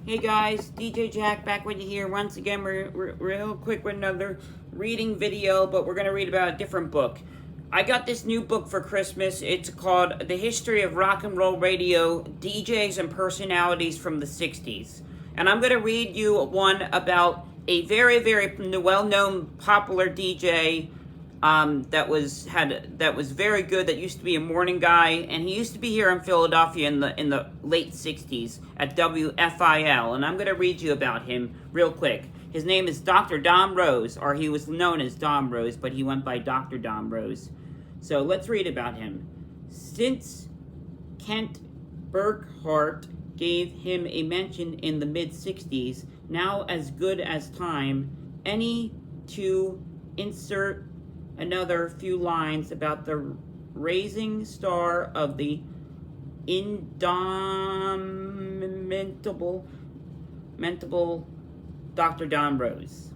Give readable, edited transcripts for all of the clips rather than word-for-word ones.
Hey guys, DJ Jack back with you here once again. We're real quick with another reading video, but we're going to read about a different book. I got this new book for Christmas. It's called The History of Rock and Roll Radio, DJs and Personalities from the 60s. And I'm going to read you one about a very, very well-known popular DJ that was very good, that used to be a morning guy, and he used to be here in Philadelphia in the late 60s at WFIL, and I'm going to read you about him real quick. His name is Dr. Dom Rose, or he was known as Dom Rose, but he went by Dr. Dom Rose. So let's read about him. Since Kent Burkhardt gave him a mention in the mid-60s, now as good as time, any to insert another few lines about the rising star of the indomitable Dr. Dom Rose.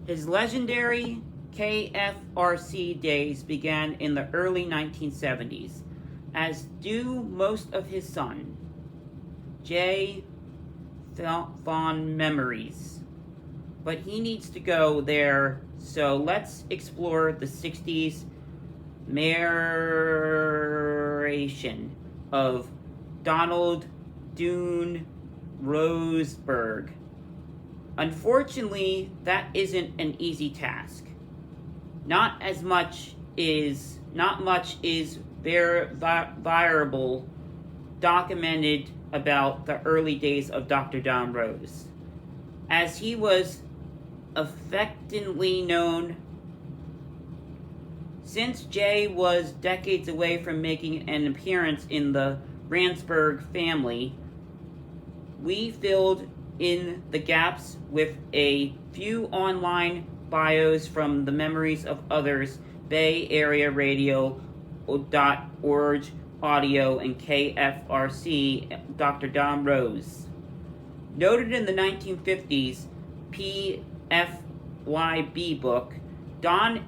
His legendary KFRC days began in the early 1970s, as do most of his son, Jay fond memories. But he needs to go there, so let's explore the 60s narration of Donald Dune Roseberg. Unfortunately, that isn't an easy task. Not much is variable documented about the early days of Dr. Dom Rose, as he was affectionately known. Since Jay was decades away from making an appearance in the Ransberg family, we filled in the gaps with a few online bios from the memories of others, Bay Area Radio.org Audio and KFRC, Dr. Dom Rose. Noted in the 1950s PFYB book, Don's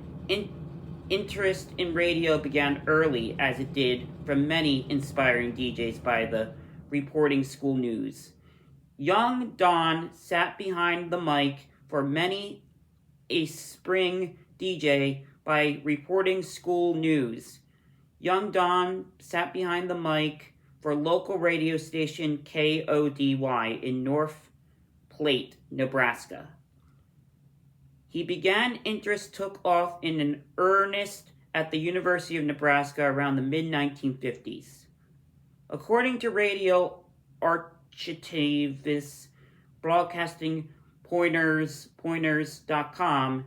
interest in radio began early, as it did from many inspiring DJs by the reporting school news. Young Don sat behind the mic for many a spring DJ by reporting school news. Young Don sat behind the mic for local radio station KODY in North Platte, Nebraska. He began interest took off in earnest at the University of Nebraska around the mid-1950s. According to radio archivist broadcasting pointers.com,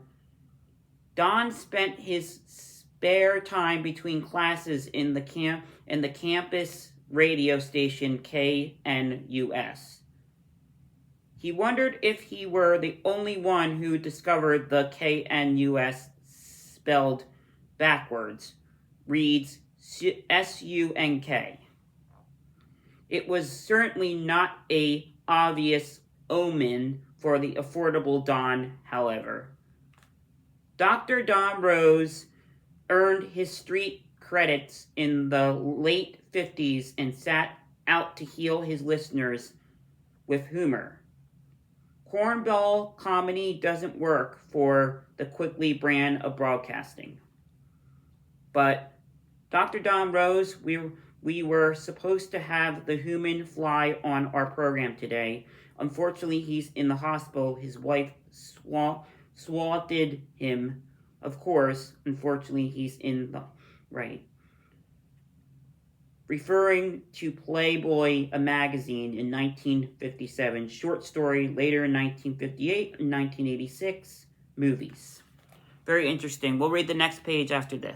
Don spent his spare time between classes in the campus radio station KNUS. He wondered if he were the only one who discovered the KNUS spelled backwards, reads SUNK. It was certainly not an obvious omen for the affordable Don, however. Dr. Dom Rose earned his street credits in the late 50s and set out to heal his listeners with humor. Cornball comedy doesn't work for the Quickly brand of broadcasting. But Dr. Dom Rose, we were supposed to have the human fly on our program today. Unfortunately, he's in the hospital. His wife swatted him. Of course, unfortunately, he's in the right. Referring to Playboy, a magazine in 1957, short story later in 1958 and 1986, movies. Very interesting. We'll read the next page after this.